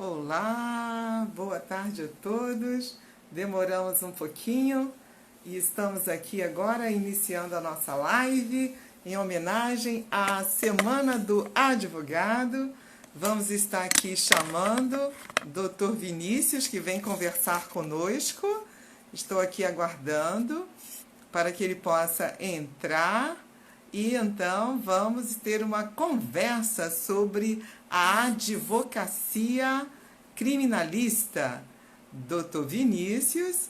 Olá, boa tarde a todos. Demoramos um pouquinho e estamos aqui agora iniciando a nossa live em homenagem à Semana do Advogado. Vamos estar aqui chamando Dr. Vinícius, que vem conversar conosco. Estou aqui aguardando para que ele possa entrar. E então vamos ter uma conversa sobre a advocacia criminalista. Dr. Vinícius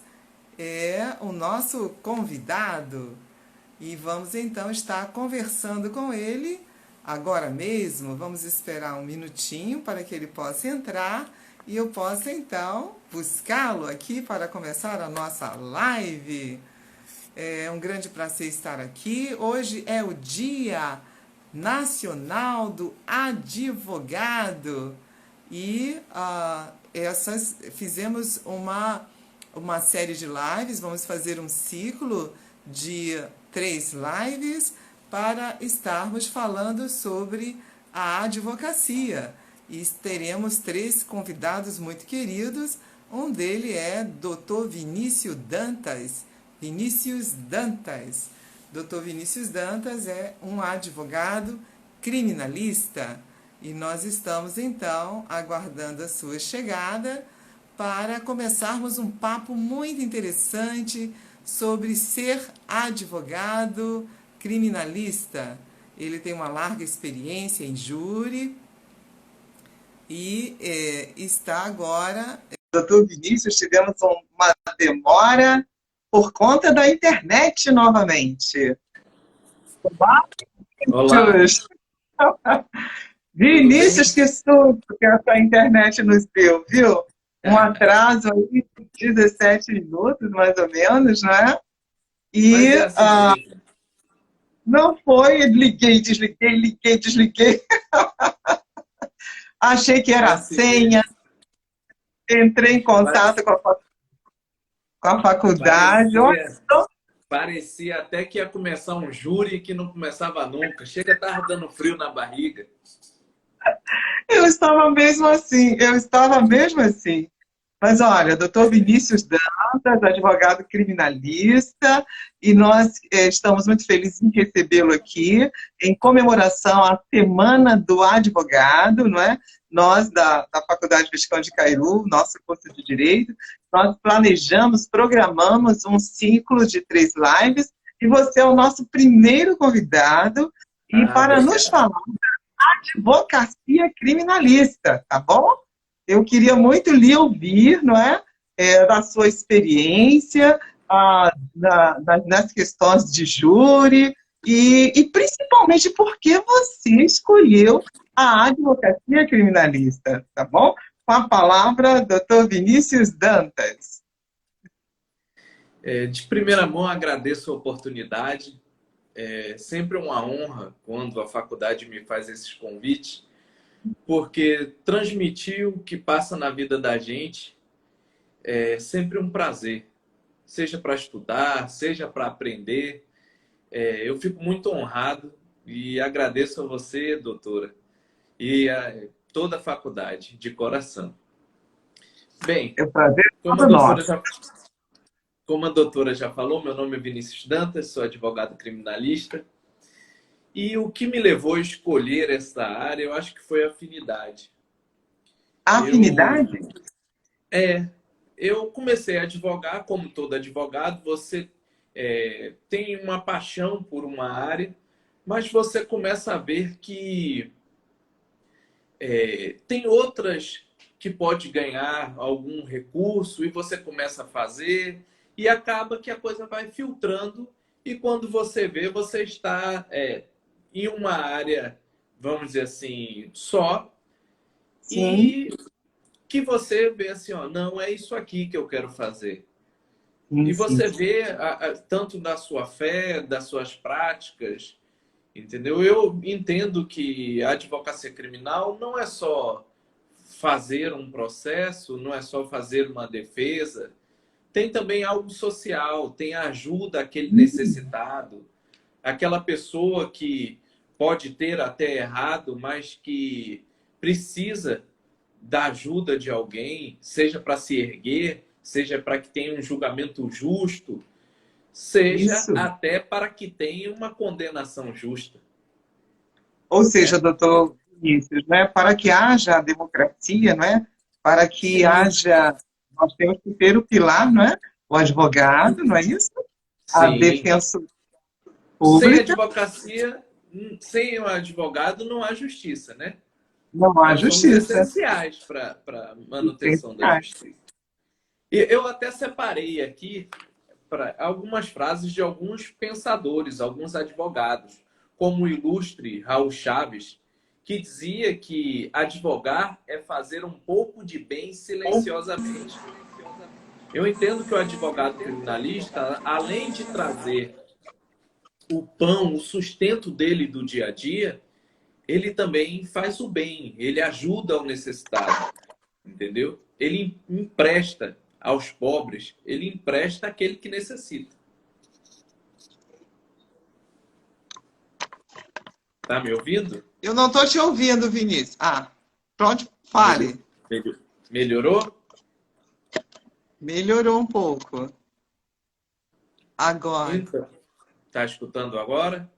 é o nosso convidado e vamos então estar conversando com ele agora mesmo. Vamos esperar um minutinho para que ele possa entrar e eu possa então buscá-lo aqui para começar a nossa live. É um grande prazer estar aqui. Hoje é o Dia Nacional do Advogado e fizemos uma série de lives. Vamos fazer um ciclo de 3 lives para estarmos falando sobre a advocacia. E teremos 3 convidados muito queridos. Um deles é Dr. Vinícius Dantas. Vinícius Dantas. Dr. Vinícius Dantas é um advogado criminalista e nós estamos então aguardando a sua chegada para começarmos um papo muito interessante sobre ser advogado criminalista. Ele tem uma larga experiência em júri e está agora. Dr. Vinícius, tivemos uma demora por conta da internet novamente. Olá, Vinícius! Olá. Vinícius, que susto que essa internet nos deu, viu? Um atraso aí de 17 minutos, mais ou menos, né? E não foi, liguei, desliguei. Achei que era a senha, entrei em contato com a faculdade. Parecia até que ia começar um júri que não começava nunca. Chega, estava dando frio na barriga. Eu estava mesmo assim. Mas olha, doutor Vinícius Dantas, advogado criminalista, e nós estamos muito felizes em recebê-lo aqui em comemoração à Semana do Advogado, não é? Nós, da Faculdade Visconde de Cairu, nosso curso de Direito, nós programamos um ciclo de 3 lives, e você é o nosso primeiro convidado, e para nos falar da advocacia criminalista, tá bom? Eu queria muito lhe ouvir, não é? Da sua experiência, nas questões de júri, e principalmente por que você escolheu a advocacia criminalista, tá bom? Com a palavra, doutor Vinícius Dantas. De primeira mão, agradeço a oportunidade. É sempre uma honra quando a faculdade me faz esses convites, porque transmitir o que passa na vida da gente é sempre um prazer, seja para estudar, seja para aprender. Eu fico muito honrado e agradeço a você, doutora, e a toda a faculdade, de coração. Bem, como a doutora já falou, meu nome é Vinícius Dantas, sou advogado criminalista. E o que me levou a escolher essa área, eu acho que foi a afinidade. Afinidade? Eu comecei a advogar, como todo advogado, você tem uma paixão por uma área, mas você começa a ver que tem outras que pode ganhar algum recurso e você começa a fazer e acaba que a coisa vai filtrando e quando você vê, você está em uma área, vamos dizer assim, só. Sim. E que você vê assim, ó, não é isso aqui que eu quero fazer. Sim, e você sim. vê tanto da sua fé, das suas práticas, entendeu? Eu entendo que a advocacia criminal não é só fazer um processo, não é só fazer uma defesa. Tem também algo social, tem a ajuda àquele necessitado, aquela pessoa que pode ter até errado, mas que precisa da ajuda de alguém, seja para se erguer, seja para que tenha um julgamento justo, seja Isso. até para que tenha uma condenação justa, Ou seja, né? doutor Vinícius, né, para que haja democracia, não é? Para que Sim, haja, nós temos que ter o pilar, não é? O advogado, não é isso? A sim. defensoria Sem pública, advocacia, sem o advogado, não há justiça, né? não há Nós somos justiça. essenciais para a manutenção da Essenciais. justiça. E eu até separei aqui algumas frases de alguns pensadores, alguns advogados, como o ilustre Raul Chaves, que dizia que advogar é fazer um pouco de bem silenciosamente. Eu entendo que o advogado criminalista, além de trazer o pão, o sustento dele do dia a dia, ele também faz o bem, ele ajuda ao necessitado, entendeu? Ele empresta aos pobres, ele empresta àquele que necessita. Tá me ouvindo? Eu não estou te ouvindo, Vinícius. Ah, pronto, fale. Melhorou? Melhorou um pouco. Agora, Então, tá escutando agora?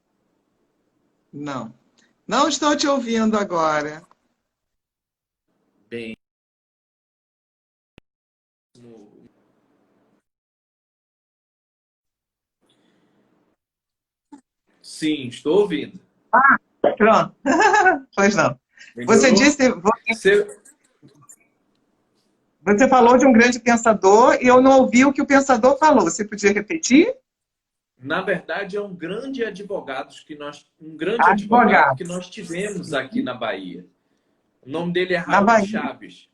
não. Não estou te ouvindo agora. Bem, sim, estou ouvindo. Pronto. Pois não. Você Melhorou? disse, Você, você falou de um grande pensador e eu não ouvi o que o pensador falou. Você podia repetir? na verdade, é um grande advogado Advogado. que nós tivemos aqui na Bahia. O nome dele é Na Raul Bahia. Chaves.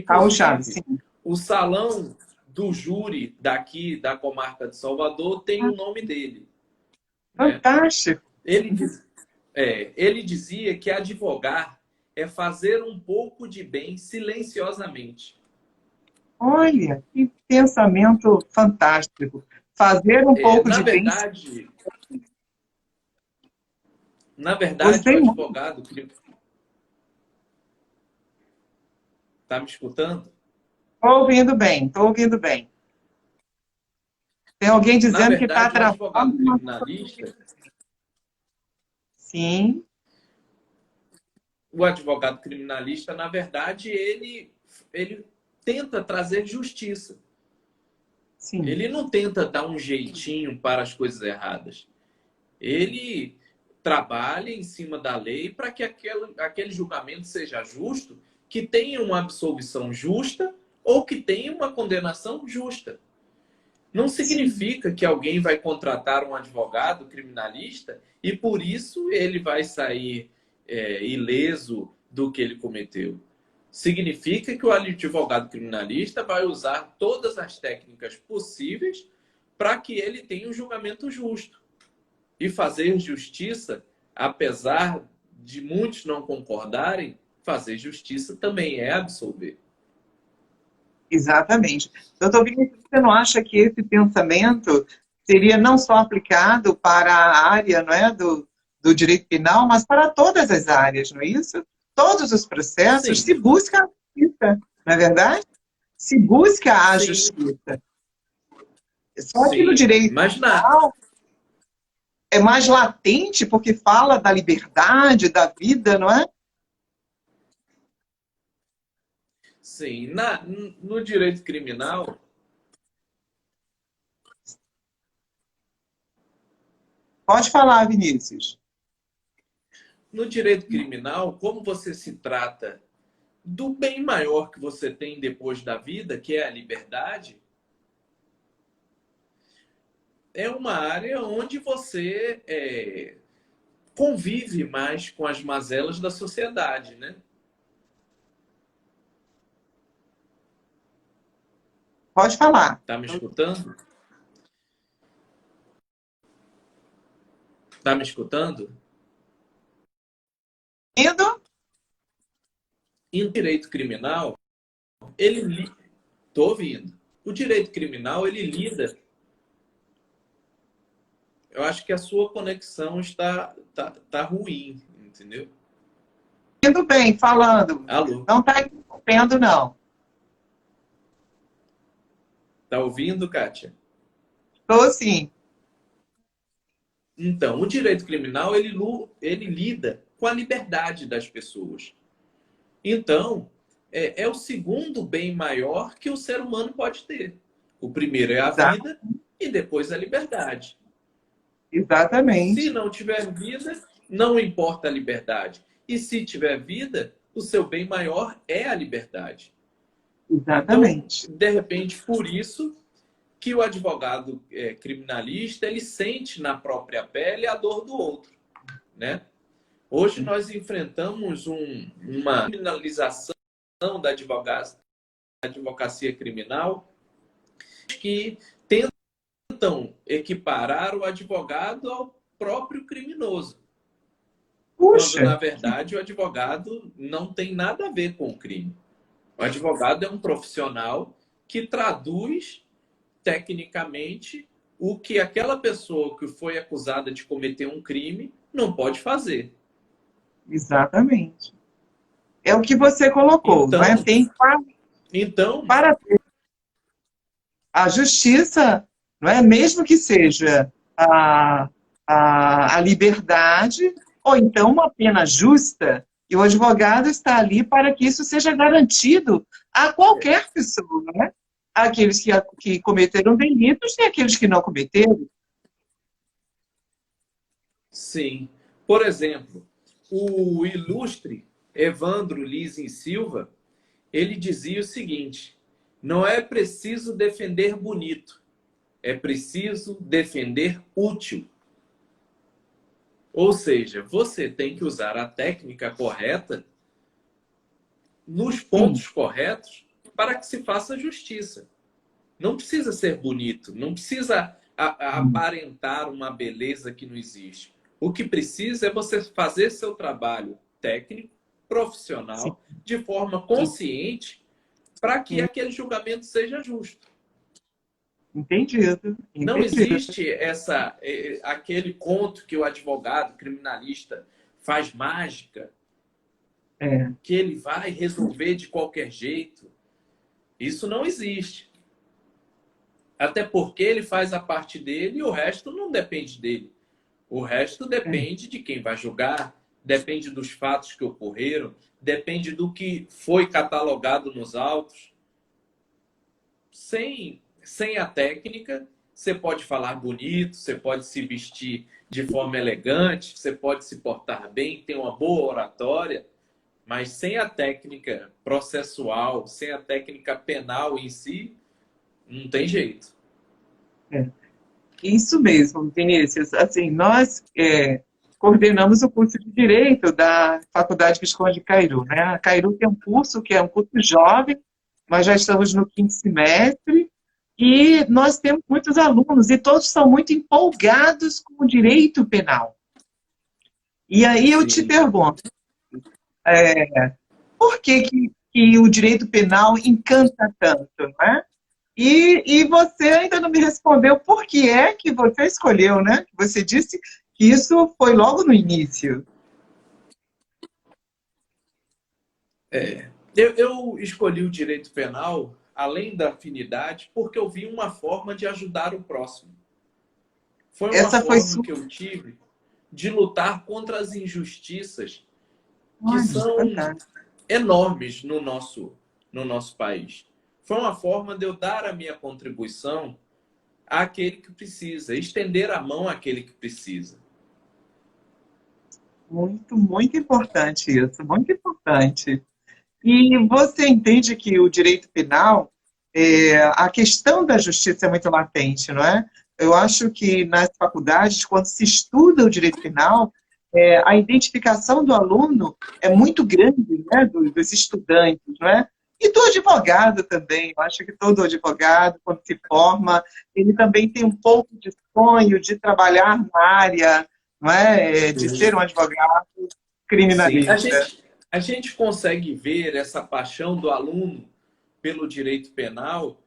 Raul Chaves, Inclusive, sim. o salão do júri daqui da comarca de Salvador tem o nome dele, né? Fantástico. Ele, ele dizia que advogar é fazer um pouco de bem silenciosamente. Olha, que pensamento fantástico. Fazer um É, pouco de bem. na verdade, o Gostei muito. advogado... Está me escutando? Estou ouvindo bem, estou ouvindo bem. Tem alguém Na dizendo que está verdade, o travando. advogado criminalista, Sim, na verdade, ele tenta trazer justiça. sim. Ele não tenta dar um jeitinho para as coisas erradas. Ele trabalha em cima da lei para que aquele julgamento seja justo, que tenha uma absolvição justa ou que tenha uma condenação justa. Não Sim. significa que alguém vai contratar um advogado criminalista e por isso ele vai sair ileso do que ele cometeu. Significa que o advogado criminalista vai usar todas as técnicas possíveis para que ele tenha um julgamento justo. E fazer justiça, apesar de muitos não concordarem, fazer justiça também é absolver. Exatamente. Doutor Vinícius, você não acha que esse pensamento seria não só aplicado para a área, não é, do direito penal, mas para todas as áreas, não é isso? Todos os processos Sim, se busca a justiça, não é verdade? Se busca a sim, justiça. Só que no sim. direito Mas penal é mais latente porque fala da liberdade, da vida, não é? sim, no direito criminal, Pode falar, Vinícius. no direito criminal, como você se trata do bem maior que você tem depois da vida, que é a liberdade, é uma área onde você convive mais com as mazelas da sociedade, né? Pode falar. Tá me escutando? Tá me escutando? Indo? Em direito criminal, ele tô ouvindo. O direito criminal, ele lida. Eu acho que a sua conexão tá ruim, entendeu? Indo bem, falando. Alô? Não está vendo, não. Tá ouvindo, Kátia? Estou sim. Então, o direito criminal, ele lida com a liberdade das pessoas. Então, é o segundo bem maior que o ser humano pode ter. O primeiro é a vida e depois a liberdade. Se Exatamente. não tiver vida, não importa a liberdade. E se tiver vida, o seu bem maior é a liberdade. Então, Exatamente. de repente, por isso que o advogado criminalista ele sente na própria pele a dor do outro, né? Hoje nós enfrentamos uma criminalização da advocacia criminal que tentam equiparar o advogado ao próprio criminoso. Puxa. Quando, na verdade, o advogado não tem nada a ver com o crime. O advogado é um profissional que traduz tecnicamente o que aquela pessoa que foi acusada de cometer um crime não pode fazer. Exatamente. É o que você colocou, Então, não é? Tem para a justiça, não é? Mesmo que seja a liberdade, ou então uma pena justa, e o advogado está ali para que isso seja garantido a qualquer pessoa, não é? Aqueles que cometeram delitos e aqueles que não cometeram. sim. Por exemplo, o ilustre Evandro Lizin Silva, ele dizia o seguinte: não é preciso defender bonito, é preciso defender útil. Ou seja, você tem que usar a técnica correta nos pontos corretos para que se faça justiça. Não precisa ser bonito, não precisa aparentar uma beleza que não existe. O que precisa é você fazer seu trabalho técnico, profissional, de forma consciente, para que aquele julgamento seja justo. Entendido. Não existe aquele conto que o advogado criminalista faz mágica, que ele vai resolver de qualquer jeito. Isso não existe. Até porque ele faz a parte dele e o resto não depende dele. O resto depende de quem vai julgar, depende dos fatos que ocorreram, depende do que foi catalogado nos autos. Sem a técnica, você pode falar bonito, você pode se vestir de forma elegante, você pode se portar bem, ter uma boa oratória, mas sem a técnica processual, sem a técnica penal em si, não tem jeito. Isso mesmo, Vinícius. Assim, nós coordenamos o curso de Direito da Faculdade Visconde de Cairu, né? A Cairu tem um curso que é um curso jovem, nós já estamos no 5º semestre, e nós temos muitos alunos, e todos são muito empolgados com o direito penal. E aí eu te pergunto, por que o direito penal encanta tanto, não é? E você ainda não me respondeu por que é que você escolheu, né? Você disse que isso foi logo no início. Eu escolhi o direito penal, além da afinidade, porque eu vi uma forma de ajudar o próximo. Foi uma forma que eu tive de lutar contra as injustiças que são enormes no nosso país. Foi uma forma de eu dar a minha contribuição àquele que precisa, estender a mão àquele que precisa. Muito, muito importante isso, muito importante. E você entende que o direito penal, a questão da justiça é muito latente, não é? Eu acho que nas faculdades, quando se estuda o direito penal, a identificação do aluno é muito grande, né? Dos estudantes, não é? E do advogado também. Eu acho que todo advogado, quando se forma, ele também tem um pouco de sonho de trabalhar na área, não é? De ser um advogado criminalista. Sim. A gente consegue ver essa paixão do aluno pelo direito penal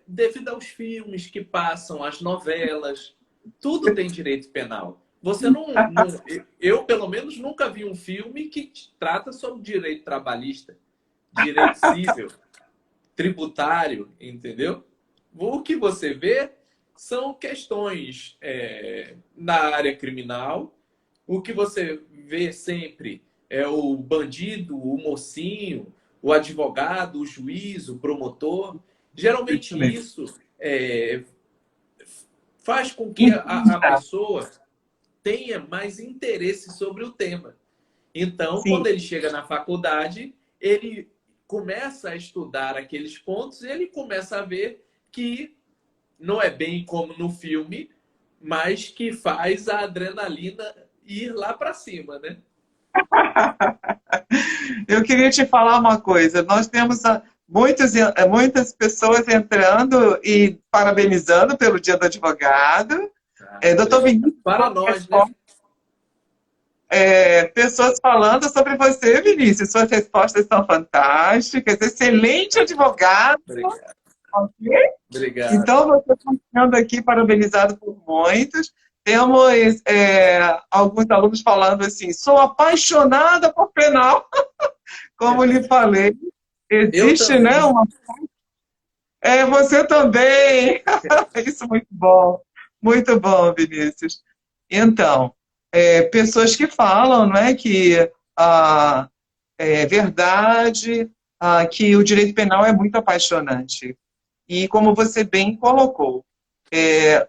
devido aos filmes que passam, às novelas. Tudo tem direito penal. Eu, pelo menos, nunca vi um filme que trata sobre direito trabalhista. direito civil, tributário, entendeu? O que você vê são questões na área criminal. O que você vê sempre é o bandido, o mocinho, o advogado, o juiz, o promotor. Isso Geralmente mesmo. isso faz com que a Tá. pessoa tenha mais interesse sobre o tema. Então, Sim. quando ele chega na faculdade, ele começa a estudar aqueles pontos e ele começa a ver que não é bem como no filme, mas que faz a adrenalina ir lá para cima, né? Eu queria te falar uma coisa. Nós temos muitas pessoas entrando e parabenizando pelo Dia do Advogado. Ah, Doutor obrigado. Vinícius, Para suas nós, né? respostas, pessoas falando sobre você, Vinícius. Suas respostas são fantásticas. Excelente advogado. Obrigado. Ok? Obrigado. Então, você está sendo aqui parabenizado por muitos. Temos alguns alunos falando assim: sou apaixonada por penal, como lhe falei. Eu Existe, né? também. Você também. Isso muito bom, Vinícius. Então, pessoas que falam, não é, que é verdade, que o direito penal é muito apaixonante. E como você bem colocou,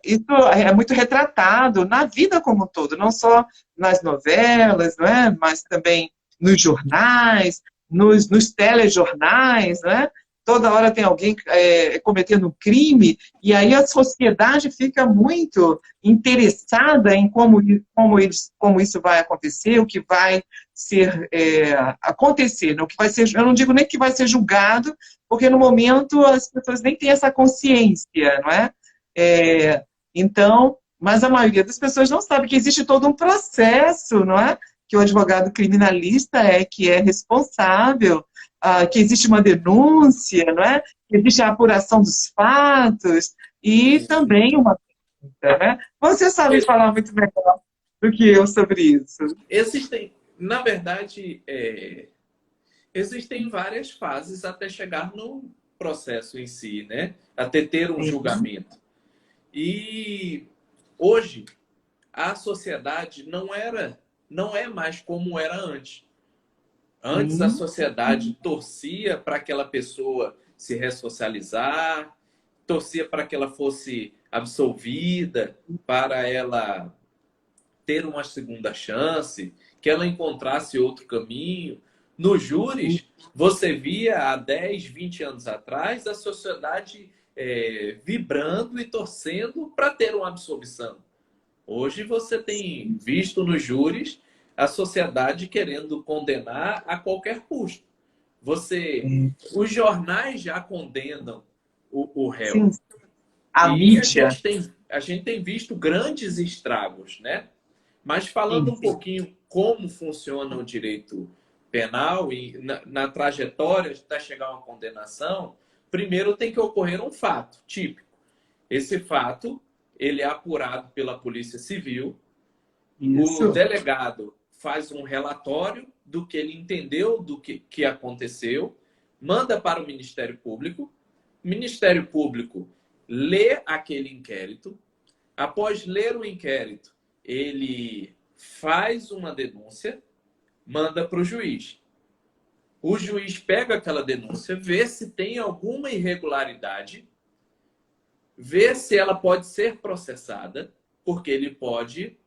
isso é muito retratado na vida como um todo, não só nas novelas, não é? Mas também nos jornais, nos telejornais, não é? Toda hora tem alguém cometendo um crime, e aí a sociedade fica muito interessada em como isso vai acontecer, o que vai ser acontecer, né? O que vai ser, eu não digo nem que vai ser julgado, porque no momento as pessoas nem têm essa consciência, não é? Então, mas a maioria das pessoas não sabe que existe todo um processo, não é? Que o advogado criminalista que é responsável, que existe uma denúncia, não é? Que existe a apuração dos fatos e também uma pergunta, né? Você sabe falar muito melhor do que eu sobre isso. Existem, na verdade, existem várias fases até chegar no processo em si, né? Até ter um Sim. julgamento. E hoje a sociedade não é mais como era antes. Antes a Sim. sociedade torcia para aquela pessoa se ressocializar, torcia para que ela fosse absolvida, para ela ter uma segunda chance, que ela encontrasse outro caminho. Nos júris, você via há 10, 20 anos atrás a sociedade vibrando e torcendo para ter uma absolvição. Hoje você tem visto nos júris a sociedade querendo condenar a qualquer custo. Os jornais já condenam o réu. Sim. A E mídia. a gente tem visto grandes estragos, né? Mas falando Sim, um sim. pouquinho como funciona o direito penal e na trajetória até chegar a uma condenação, primeiro tem que ocorrer um fato típico. Esse fato, ele é apurado pela Polícia Civil, o Isso. delegado faz um relatório do que ele entendeu do que aconteceu, manda para o Ministério Público lê aquele inquérito, após ler o inquérito, ele faz uma denúncia, manda para o juiz. O juiz pega aquela denúncia, vê se tem alguma irregularidade, vê se ela pode ser processada, porque ele pode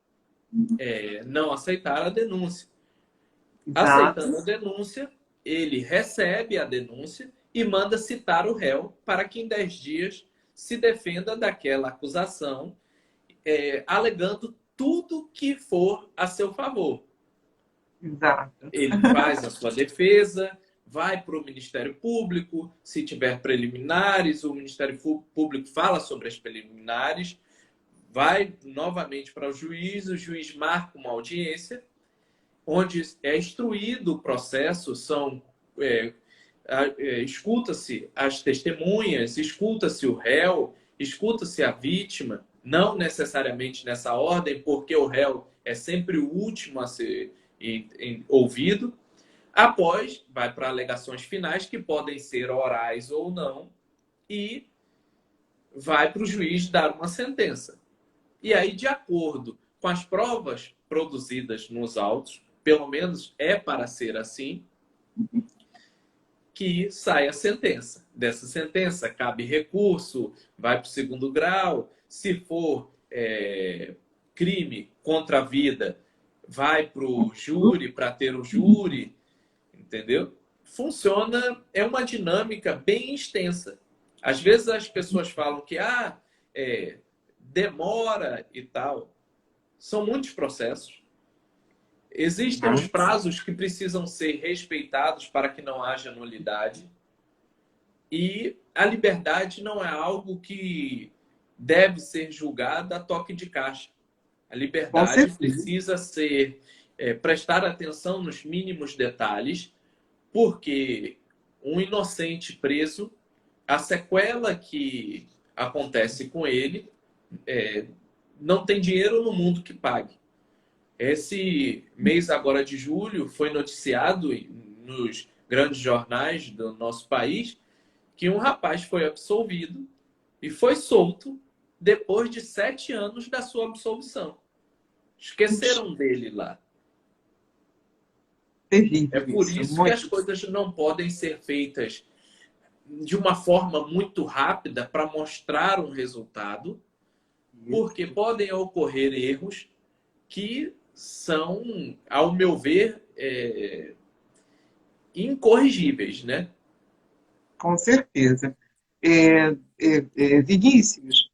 não aceitar a denúncia. Aceitando a Exato. denúncia, ele recebe a denúncia e manda citar o réu para que em 10 dias se defenda daquela acusação, alegando tudo que for a seu favor. Exato. Ele faz a sua defesa, vai para o Ministério Público, se tiver preliminares, o Ministério Público fala sobre as preliminares, vai novamente para o juiz marca uma audiência, onde é instruído o processo, escuta-se as testemunhas, escuta-se o réu, escuta-se a vítima, não necessariamente nessa ordem, porque o réu é sempre o último a ser ouvido. Após, vai para alegações finais, que podem ser orais ou não, e vai para o juiz dar uma sentença. E aí, de acordo com as provas produzidas nos autos, pelo menos é para ser assim, que sai a sentença. Dessa sentença, cabe recurso, vai para o segundo grau. Se for crime contra a vida, vai para o júri, para ter o júri, entendeu? Funciona, é uma dinâmica bem extensa. Às vezes as pessoas falam que demora e tal. São muitos processos. Existem os prazos que precisam ser respeitados para que não haja nulidade. E a liberdade não é algo que deve ser julgada a toque de caixa. A liberdade precisa ser prestar atenção nos mínimos detalhes, porque um inocente preso, a sequela que acontece com ele, não tem dinheiro no mundo que pague. Esse mês agora de julho foi noticiado nos grandes jornais do nosso país que um rapaz foi absolvido e foi solto depois de 7 anos da sua absolvição. Esqueceram dele lá. Terrível. É por isso que as coisas não podem ser feitas de uma forma muito rápida para mostrar um resultado, porque podem ocorrer erros que são, ao meu ver, incorrigíveis, né? Com certeza. Vinícius,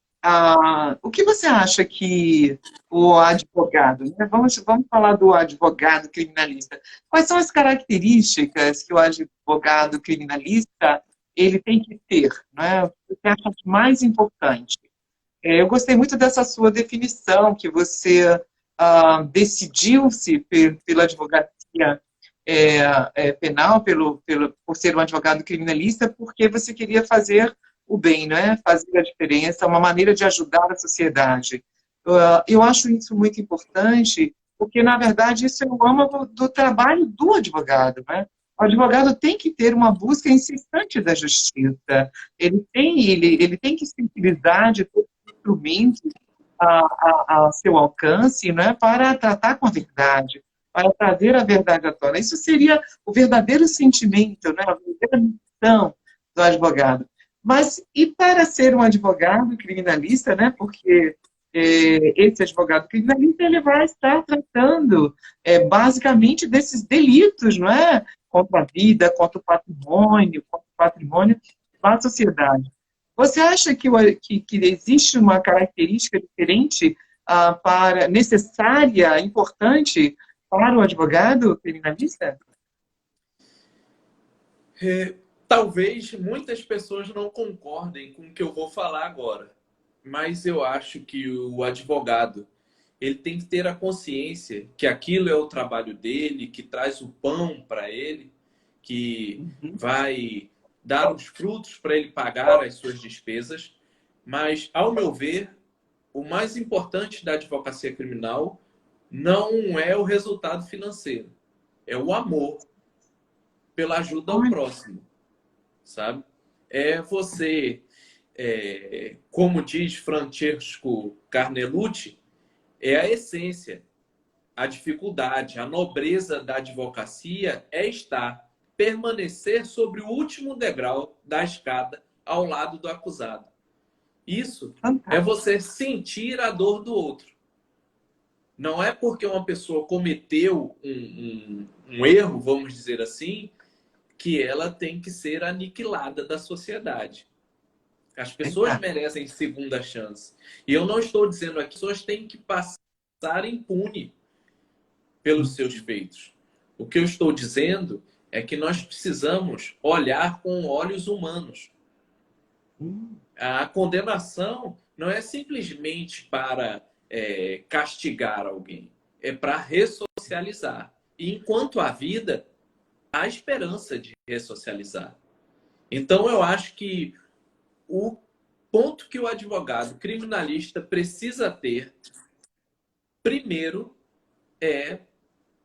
o que você acha que o advogado, né? Vamos falar do advogado criminalista. Quais são as características que o advogado criminalista ele tem que ter, né? O que você acha mais importante? Eu gostei muito dessa sua definição, que você decidiu-se pela advocacia penal, por ser um advogado criminalista, porque você queria fazer o bem, né? Fazer a diferença, uma maneira de ajudar a sociedade. Eu acho isso muito importante, porque, na verdade, isso é o âmago do trabalho do advogado, né? O advogado tem que ter uma busca incessante da justiça. Ele tem que se utilizar de todos os instrumentos a seu alcance, né, para tratar com a verdade, para trazer a verdade à tona. Isso seria o verdadeiro sentimento, né, a verdadeira missão do advogado. Mas, e para ser um advogado criminalista, né, porque esse advogado criminalista ele vai estar tratando basicamente desses delitos, não é? Contra a vida, contra o patrimônio da sociedade. Você acha que existe uma característica diferente necessária, importante para o advogado criminalista? Talvez muitas pessoas não concordem com o que eu vou falar agora, mas eu acho que o advogado ele tem que ter a consciência que aquilo é o trabalho dele, que traz o pão para ele, que vai dar os frutos para ele pagar as suas despesas. Mas, ao meu ver, o mais importante da advocacia criminal não é o resultado financeiro, é o amor pela ajuda ao próximo, sabe? É você, como diz Francesco Carnelucci, é a essência, a dificuldade, a nobreza da advocacia permanecer sobre o último degrau da escada ao lado do acusado. Isso é você sentir a dor do outro. Não é porque uma pessoa cometeu um erro, vamos dizer assim, que ela tem que ser aniquilada da sociedade. As pessoas merecem segunda chance. E eu não estou dizendo aqui que as pessoas têm que passar impune pelos seus feitos. O que eu estou dizendo é que nós precisamos olhar com olhos humanos. A condenação não é simplesmente para castigar alguém, é para ressocializar. E enquanto há vida, há esperança de ressocializar. Então, eu acho que o ponto que o advogado criminalista precisa ter, primeiro, é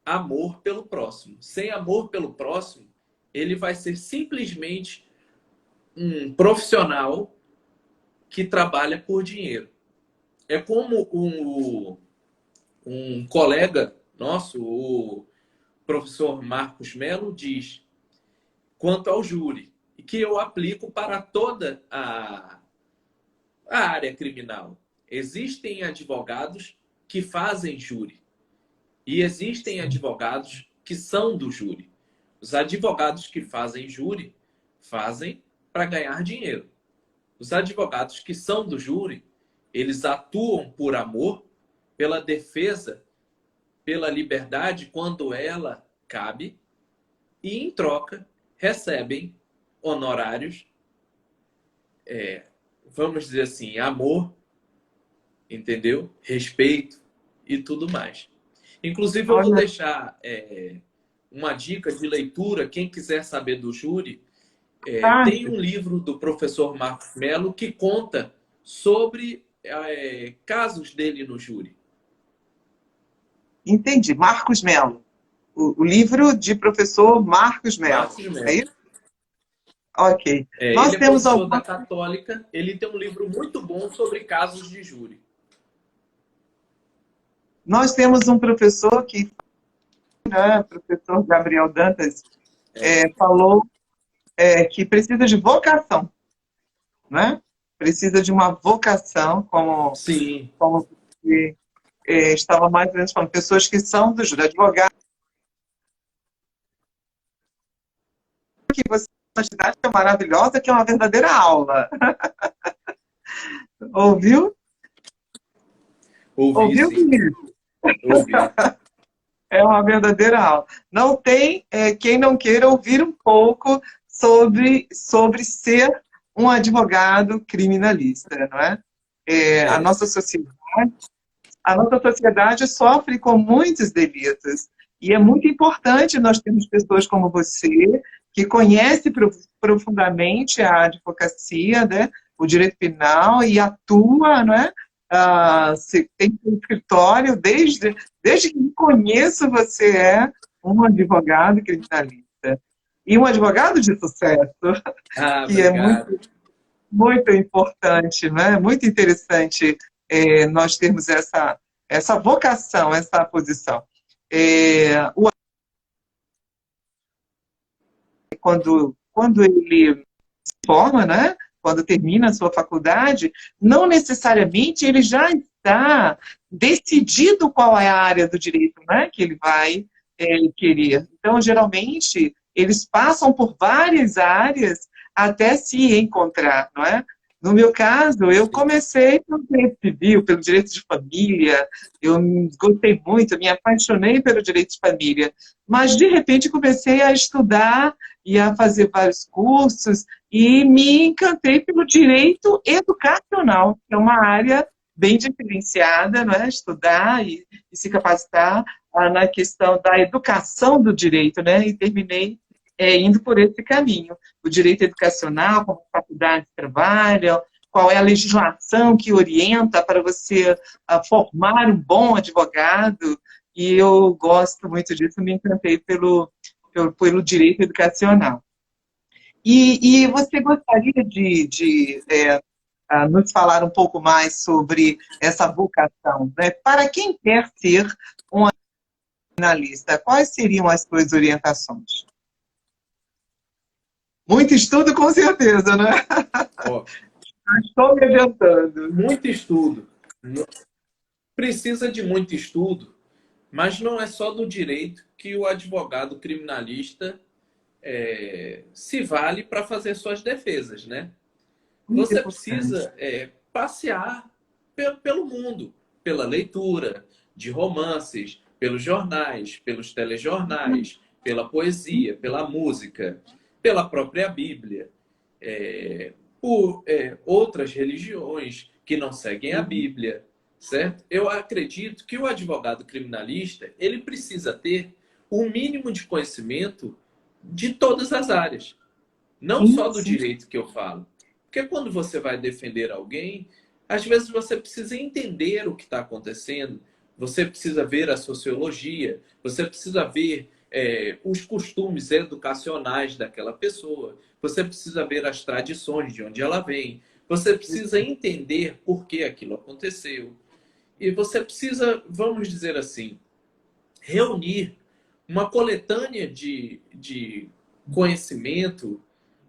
amor pelo próximo. Sem amor pelo próximo, ele vai ser simplesmente um profissional que trabalha por dinheiro. É como um colega nosso, o professor Marcos Melo, diz quanto ao júri, e que eu aplico para toda a área criminal. Existem advogados que fazem júri e existem advogados que são do júri. Os advogados que fazem júri fazem para ganhar dinheiro. Os advogados que são do júri, eles atuam por amor, pela defesa, pela liberdade quando ela cabe, e em troca recebem honorários, vamos dizer assim, amor, entendeu? Respeito e tudo mais. Inclusive, eu vou deixar uma dica de leitura. Quem quiser saber do júri, tem um livro do professor Marcos Melo que conta sobre casos dele no júri. Entendi. Marcos Melo. O livro de professor Marcos Melo. Marcos Melo. É isso? Ok. Nós ele temos é professor da Católica. Ele tem um livro muito bom sobre casos de júri. Nós temos um professor que, professor Gabriel Dantas, falou que precisa de vocação, né? Precisa de uma vocação, como, sim, como você, estava mais ou menos falando, pessoas que são do júri, advogados, que você na cidade é maravilhosa, que é uma verdadeira aula. Ouviu? Ouviu, sim. Ouvi. É uma verdadeira aula. Não tem quem não queira ouvir um pouco sobre ser um advogado criminalista, não é? A nossa sociedade sofre com muitos delitos. E é muito importante nós termos pessoas como você, que conhece profundamente a advocacia, né? O direito penal, e atua, não é? Você tem um escritório, desde que me conheço, você é um advogado criminalista. E um advogado de sucesso, que é muito importante, né? Muito interessante nós termos essa vocação, essa posição. Quando ele se forma, né? Quando termina a sua faculdade, não necessariamente ele já está decidido qual é a área do direito, né, que ele vai querer. Então, geralmente, eles passam por várias áreas até se encontrar, não é? No meu caso, eu comecei pelo direito civil, pelo direito de família, eu gostei muito, me apaixonei pelo direito de família, mas, de repente, comecei a estudar e a fazer vários cursos, e me encantei pelo direito educacional, que é uma área bem diferenciada, não é? Estudar e se capacitar na questão da educação do direito, né? E terminei indo por esse caminho. O direito educacional, como as faculdades trabalham, qual é a legislação que orienta para você formar um bom advogado, e eu gosto muito disso, me encantei pelo direito educacional. E você gostaria de nos falar um pouco mais sobre essa vocação, né? Para quem quer ser um criminalista, quais seriam as suas orientações? Muito estudo, com certeza, né? Estou me adiantando. Muito estudo. Precisa de muito estudo, mas não é só do direito que o advogado criminalista se vale para fazer suas defesas, né? Você precisa passear pelo mundo, pela leitura de romances, pelos jornais, pelos telejornais, pela poesia, pela música, pela própria Bíblia, por outras religiões que não seguem a Bíblia, certo? Eu acredito que o advogado criminalista, ele precisa ter o mínimo de conhecimento de todas as áreas, não só do direito que eu falo. Porque quando você vai defender alguém, às vezes você precisa entender o que está acontecendo, você precisa ver a sociologia, você precisa ver os costumes educacionais daquela pessoa, você precisa ver as tradições de onde ela vem, você precisa entender por que aquilo aconteceu. E você precisa, vamos dizer assim, reunir uma coletânea de conhecimento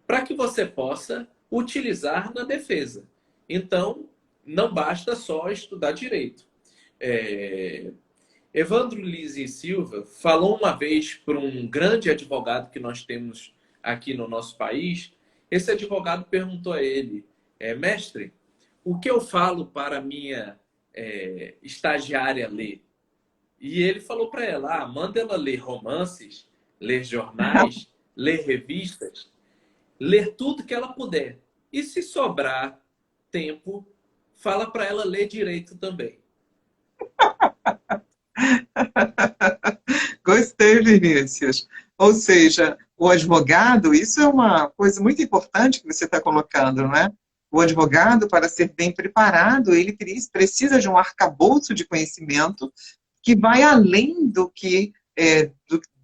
para que você possa utilizar na defesa. Então, não basta só estudar direito. É, Evandro Lise e Silva falou uma vez para um grande advogado que nós temos aqui no nosso país. Esse advogado perguntou a ele, mestre, o que eu falo para a minha estagiária ler? E ele falou para ela, manda ela ler romances, ler jornais, ler revistas, ler tudo que ela puder. E se sobrar tempo, fala para ela ler direito também. Gostei, Vinícius. Ou seja, o advogado, isso é uma coisa muito importante que você está colocando, não é? O advogado, para ser bem preparado, ele precisa de um arcabouço de conhecimento que vai além do que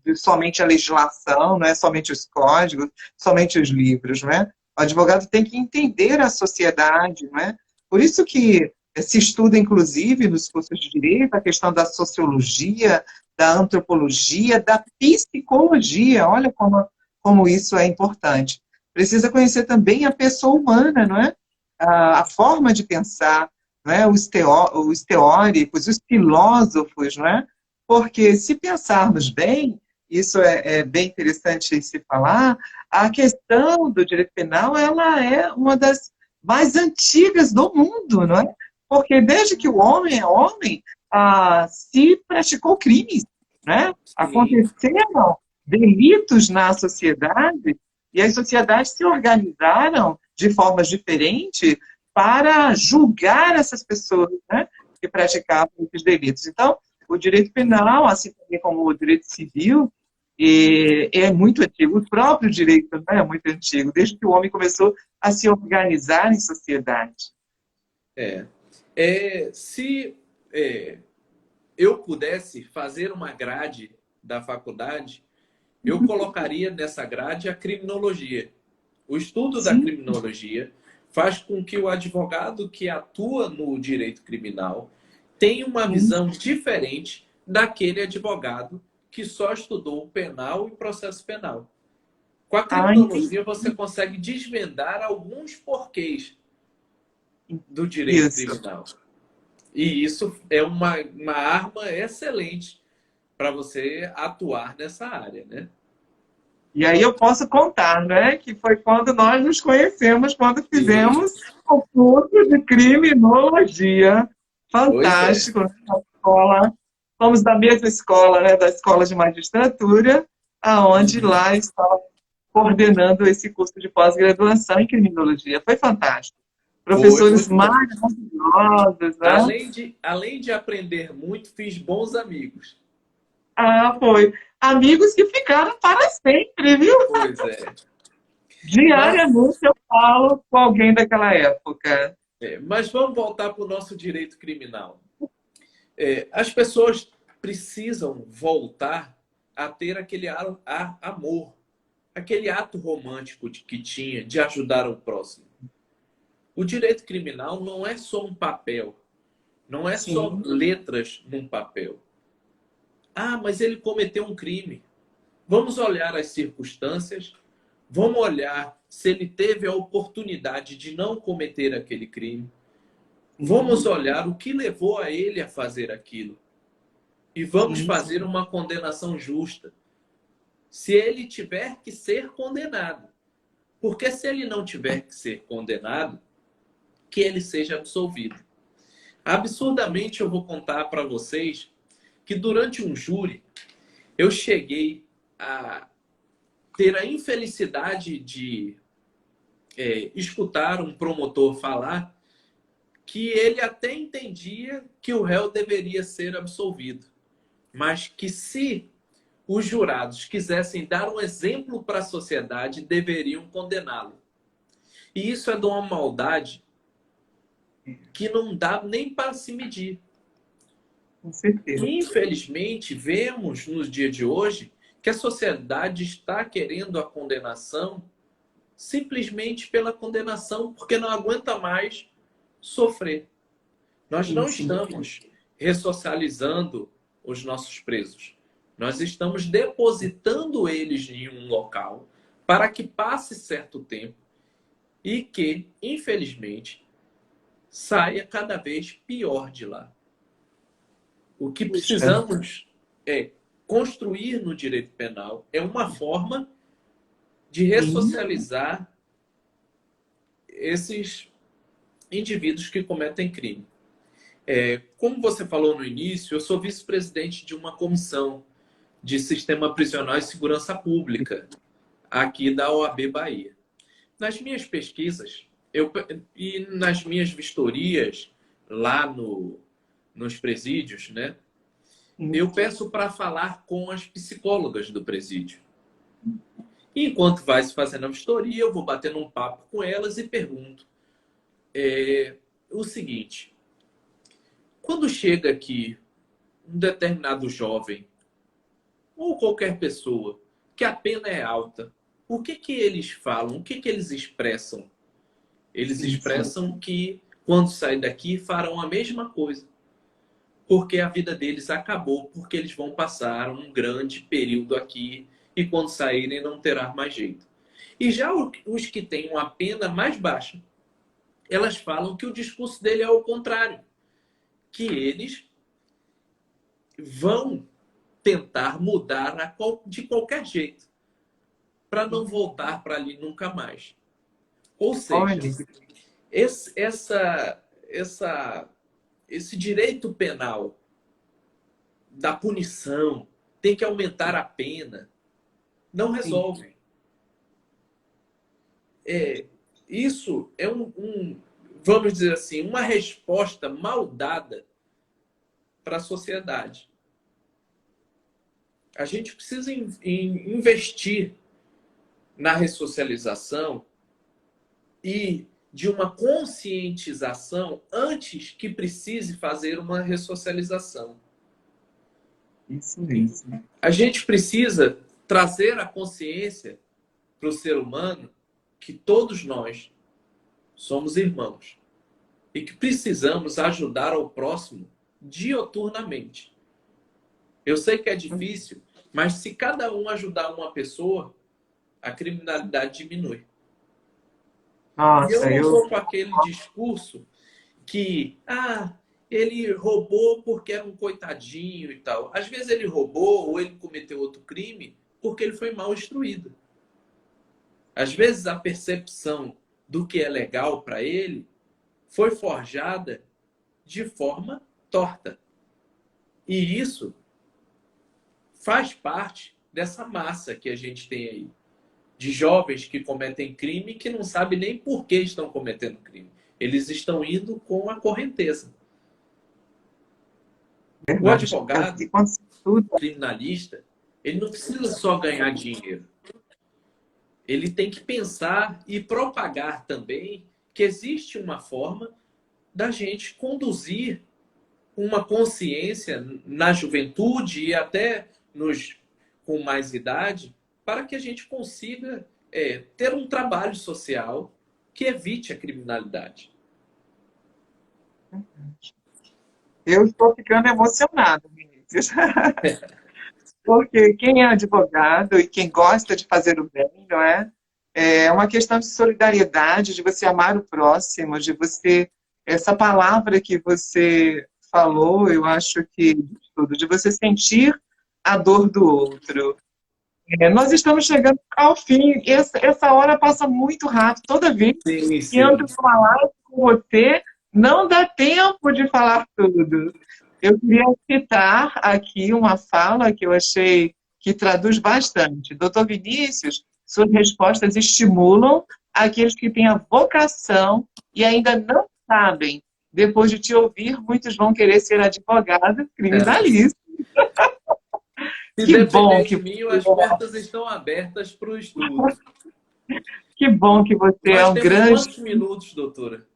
de somente a legislação, não é somente os códigos, somente os livros, não é? O advogado tem que entender a sociedade, não é? Por isso que se estuda, inclusive, nos cursos de direito, a questão da sociologia, da antropologia, da psicologia. Olha como isso é importante. Precisa conhecer também a pessoa humana, não é? A forma de pensar, não é? Os teóricos, os filósofos, não é? Porque se pensarmos bem, isso é bem interessante se falar, a questão do direito penal, ela é uma das mais antigas do mundo, não é? Porque desde que o homem é homem, se praticou crimes, né? Sim. Aconteceram delitos na sociedade e as sociedades se organizaram de formas diferentes para julgar essas pessoas, né, que praticavam esses delitos. Então, o direito penal, assim como o direito civil, é muito antigo. O próprio direito também é muito antigo, desde que o homem começou a se organizar em sociedade. É. Se eu pudesse fazer uma grade da faculdade, eu colocaria nessa grade a criminologia. O estudo da Sim. criminologia faz com que o advogado que atua no direito criminal tenha uma Sim. visão diferente daquele advogado que só estudou o penal e processo penal. Com a Entendi. criminologia, você consegue desvendar alguns porquês do direito Isso. criminal. E isso é uma arma excelente para você atuar nessa área, né? E aí eu posso contar, né, que foi quando nós nos conhecemos, quando Sim, fizemos o curso de criminologia. pois é. Fantástico, né? Na escola. Fomos da mesma escola, né, da Escola de Magistratura, aonde Uhum. lá estava coordenando esse curso de pós-graduação em criminologia. Foi fantástico. Foi Professores bom. maravilhosos, né? Além de aprender muito, fiz bons amigos. Foi. Amigos que ficaram para sempre, viu? Pois é. Diariamente Mas, eu falo com alguém daquela época. mas vamos voltar para o nosso direito criminal. As pessoas precisam voltar a ter aquele amor, aquele ato romântico que tinha de ajudar o próximo. O direito criminal não é só um papel, não é só Sim. letras num papel. Mas ele cometeu um crime. Vamos olhar as circunstâncias, vamos olhar se ele teve a oportunidade de não cometer aquele crime. Vamos Sim. olhar o que levou a ele a fazer aquilo. E vamos Sim. fazer uma condenação justa. Se ele tiver que ser condenado. Porque se ele não tiver que ser condenado, que ele seja absolvido. Absurdamente, eu vou contar para vocês que durante um júri, eu cheguei a ter a infelicidade de escutar um promotor falar que ele até entendia que o réu deveria ser absolvido, mas que se os jurados quisessem dar um exemplo para a sociedade, deveriam condená-lo. E isso é de uma maldade que não dá nem para se medir. Com certeza. Infelizmente, vemos nos dias de hoje que a sociedade está querendo a condenação simplesmente pela condenação, porque não aguenta mais sofrer. Nós não estamos ressocializando os nossos presos. Nós estamos depositando eles em um local para que passe certo tempo e que, infelizmente, saia cada vez pior de lá. O que precisamos é construir no direito penal é uma forma de ressocializar esses indivíduos que cometem crime. Como você falou no início, eu sou vice-presidente de uma comissão de Sistema Prisional e Segurança Pública aqui da OAB Bahia. Nas minhas pesquisas e nas minhas vistorias lá nos presídios, né, eu peço para falar com as psicólogas do presídio. E enquanto vai se fazendo a vistoria, eu vou batendo um papo com elas e pergunto o seguinte: quando chega aqui um determinado jovem ou qualquer pessoa que a pena é alta, o que que eles falam? O que que eles expressam? Eles expressam que quando sair daqui farão a mesma coisa, porque a vida deles acabou, porque eles vão passar um grande período aqui e quando saírem não terá mais jeito. E já os que têm uma pena mais baixa, elas falam que o discurso dele é o contrário, que eles vão tentar mudar de qualquer jeito para não voltar para ali nunca mais. Ou seja, esse direito penal da punição, tem que aumentar a pena, não resolve. Isso é vamos dizer assim, uma resposta mal dada para a sociedade. A gente precisa investir na ressocialização e de uma conscientização antes que precise fazer uma ressocialização. Isso mesmo. A gente precisa trazer a consciência para o ser humano que todos nós somos irmãos e que precisamos ajudar ao próximo dioturnamente. Eu sei que é difícil, mas se cada um ajudar uma pessoa, a criminalidade diminui. Nossa, E eu não sou com aquele discurso que ele roubou porque era um coitadinho e tal. Às vezes ele roubou ou ele cometeu outro crime porque ele foi mal instruído. Às vezes a percepção do que é legal para ele foi forjada de forma torta. E isso faz parte dessa massa que a gente tem aí, de jovens que cometem crime que não sabem nem por que estão cometendo crime. Eles estão indo com a correnteza. O advogado, o criminalista, ele não precisa só ganhar dinheiro. Ele tem que pensar e propagar também que existe uma forma da gente conduzir uma consciência na juventude e até com mais idade, para que a gente consiga ter um trabalho social que evite a criminalidade. Eu estou ficando emocionado, Vinícius. Porque quem é advogado e quem gosta de fazer o bem, não é? É uma questão de solidariedade, de você amar o próximo, de você... Essa palavra que você falou, eu acho que tudo, de você sentir a dor do outro. Nós estamos chegando ao fim. Essa hora passa muito rápido. Toda vez que entro numa live com você, não dá tempo de falar tudo. Eu queria citar aqui uma fala que eu achei que traduz bastante. Doutor Vinícius, suas respostas estimulam aqueles que têm a vocação e ainda não sabem. Depois de te ouvir, muitos vão querer ser advogado criminalista. Que bom que mim, as portas estão abertas para o estudo. Que bom que você é um grande... Quantos minutos, doutora?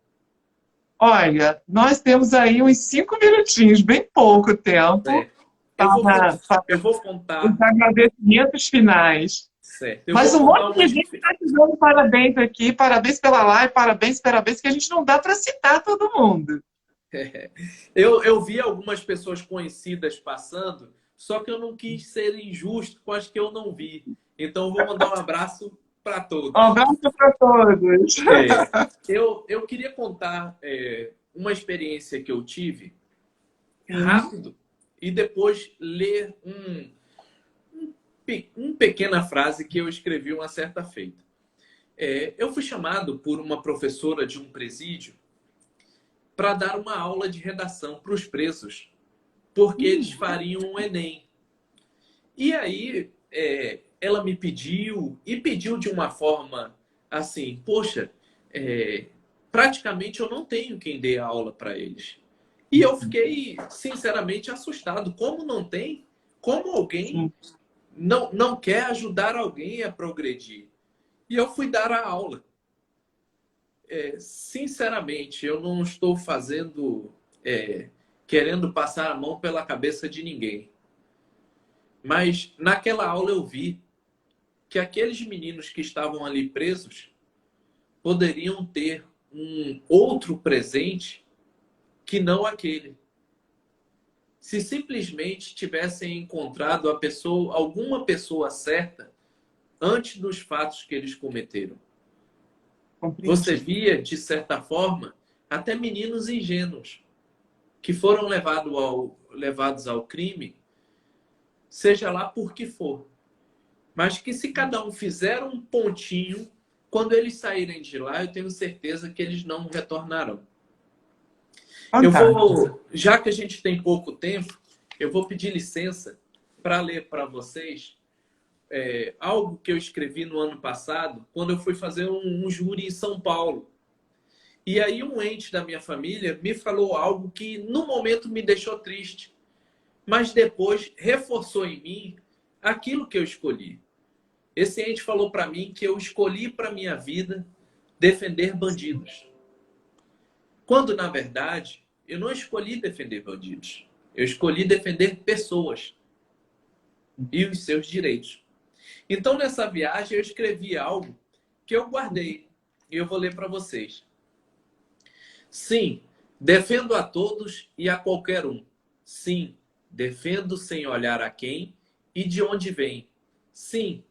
Olha, nós temos aí uns 5 minutinhos, bem pouco tempo, Certo. para Eu vou os contar, agradecimentos finais. certo. Eu Mas vou um contar monte uma. de gente está te dando parabéns aqui, parabéns pela live, parabéns, que a gente não dá para citar todo mundo. Eu vi algumas pessoas conhecidas passando, só que eu não quis ser injusto com as que eu não vi. Então, eu vou mandar um abraço para Um todos. abraço para todos. Eu queria contar uma experiência que eu tive Sim. rápido e depois ler uma pequena frase que eu escrevi uma certa feita. Eu fui chamado por uma professora de um presídio para dar uma aula de redação para os presos, porque eles fariam um Enem. E aí ela me pediu, e pediu de uma forma assim, poxa, praticamente eu não tenho quem dê aula para eles. E eu fiquei, sinceramente, assustado. Como não tem? Como alguém Sim. não quer ajudar alguém a progredir? E eu fui dar a aula. Sinceramente, eu não estou fazendo, querendo passar a mão pela cabeça de ninguém. Mas naquela aula eu vi que aqueles meninos que estavam ali presos poderiam ter um outro presente que não aquele. Se simplesmente tivessem encontrado a pessoa, alguma pessoa certa antes dos fatos que eles cometeram. Você Compreendi. via, de certa forma, até meninos ingênuos que foram levados ao crime, seja lá por que for. Mas que se cada um fizer um pontinho, quando eles saírem de lá, eu tenho certeza que eles não retornarão. Fantástico. Já que a gente tem pouco tempo, eu vou pedir licença para ler para vocês algo que eu escrevi no ano passado, quando eu fui fazer um júri em São Paulo. E aí um ente da minha família me falou algo que no momento me deixou triste, mas depois reforçou em mim aquilo que eu escolhi. Esse ente falou para mim que eu escolhi para minha vida defender bandidos. Quando, na verdade, eu não escolhi defender bandidos. Eu escolhi defender pessoas e os seus direitos. Então, nessa viagem, eu escrevi algo que eu guardei e eu vou ler para vocês. Sim, defendo a todos e a qualquer um. Sim, defendo sem olhar a quem e de onde vem. Sim,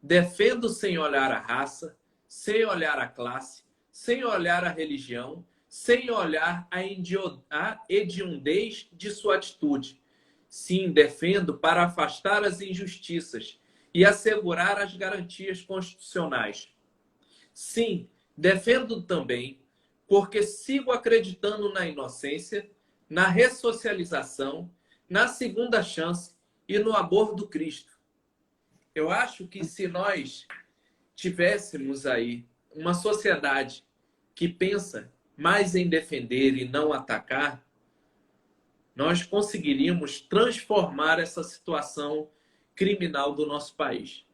defendo sem olhar a raça, sem olhar a classe, sem olhar a religião, sem olhar a hediondez de sua atitude. Sim, defendo para afastar as injustiças e assegurar as garantias constitucionais. Sim, defendo também porque sigo acreditando na inocência, na ressocialização, na segunda chance e no amor do Cristo. Eu acho que se nós tivéssemos aí uma sociedade que pensa mais em defender e não atacar, nós conseguiríamos transformar essa situação criminal do nosso país.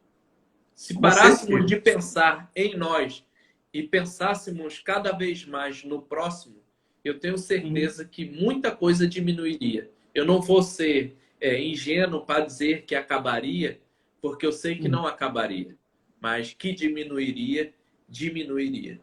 Se Com parássemos certeza. de pensar em nós e pensássemos cada vez mais no próximo, eu tenho Sim. certeza que muita coisa diminuiria. Eu não vou ser ingênuo para dizer que acabaria, porque eu sei que Sim. não acabaria, mas que diminuiria, diminuiria.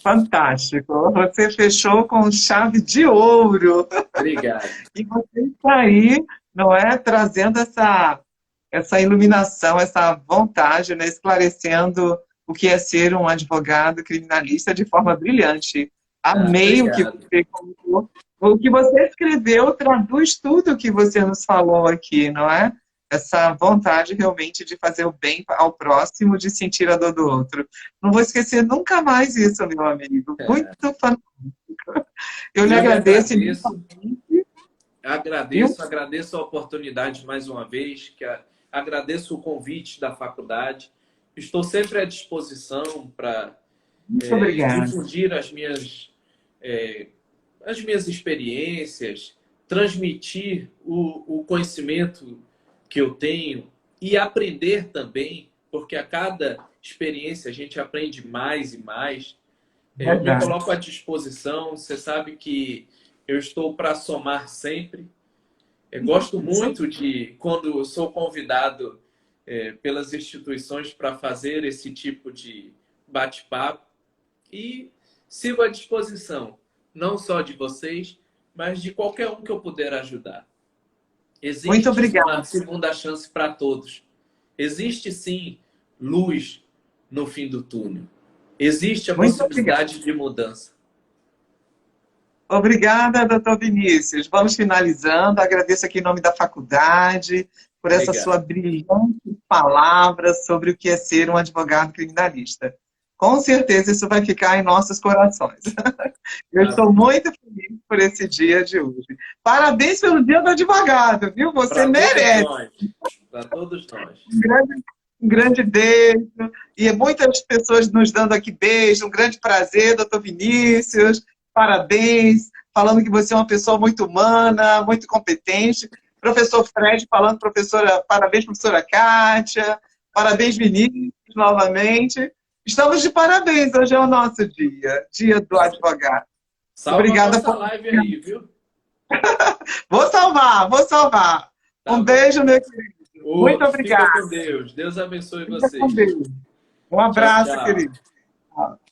Fantástico. Você fechou com chave de ouro. Obrigado. E você está aí, não é, trazendo essa iluminação, essa vontade, né, esclarecendo o que é ser um advogado criminalista de forma brilhante. Amei o que Obrigado. você colocou. O que você escreveu traduz tudo o que você nos falou aqui, não é? Essa vontade realmente de fazer o bem ao próximo, de sentir a dor do outro. Não vou esquecer nunca mais isso, meu amigo. Muito fantástico. Eu lhe Eu lhe agradeço agradeço. imensamente. Viu? Agradeço a oportunidade mais uma vez, agradeço o convite da faculdade. Estou sempre à disposição para Muito obrigada. difundir eh, as minhas experiências, transmitir o conhecimento que eu tenho e aprender também, porque a cada experiência a gente aprende mais e mais. Eu me Verdade. coloco à disposição, você sabe que eu estou para somar sempre. Eu gosto muito de, quando eu sou convidado pelas instituições para fazer esse tipo de bate-papo, e sigo à disposição, não só de vocês, mas de qualquer um que eu puder ajudar. Muito Existe obrigada. uma segunda chance para todos. Existe sim luz no fim do túnel. Existe a Muito obrigada. possibilidade de mudança. Obrigada, doutor Vinícius. Vamos finalizando. Agradeço aqui em nome da faculdade por essa sua Obrigado. brilhante palavra sobre o que é ser um advogado criminalista. Com certeza isso vai ficar em nossos corações. Eu estou Amém. muito feliz por esse dia de hoje. Parabéns pelo Dia do Advogado, viu? Você Para todos merece. nós. Para todos nós. Um grande beijo. E muitas pessoas nos dando aqui beijo. Um grande prazer, doutor Vinícius. Parabéns. Falando que você é uma pessoa muito humana, muito competente. Professor Fred falando, parabéns, professora Kátia. Parabéns, Vinícius, novamente. Estamos de parabéns. Hoje é o nosso dia. Dia do advogado. Salva a Obrigada nossa por... live aí, viu? Vou salvar, vou salvar. Tá Um bom. beijo, meu querido. Muito Fica obrigada. com Deus. Deus abençoe Fica com vocês. Deus. Um Tchau, abraço, tchau. querido. Tchau.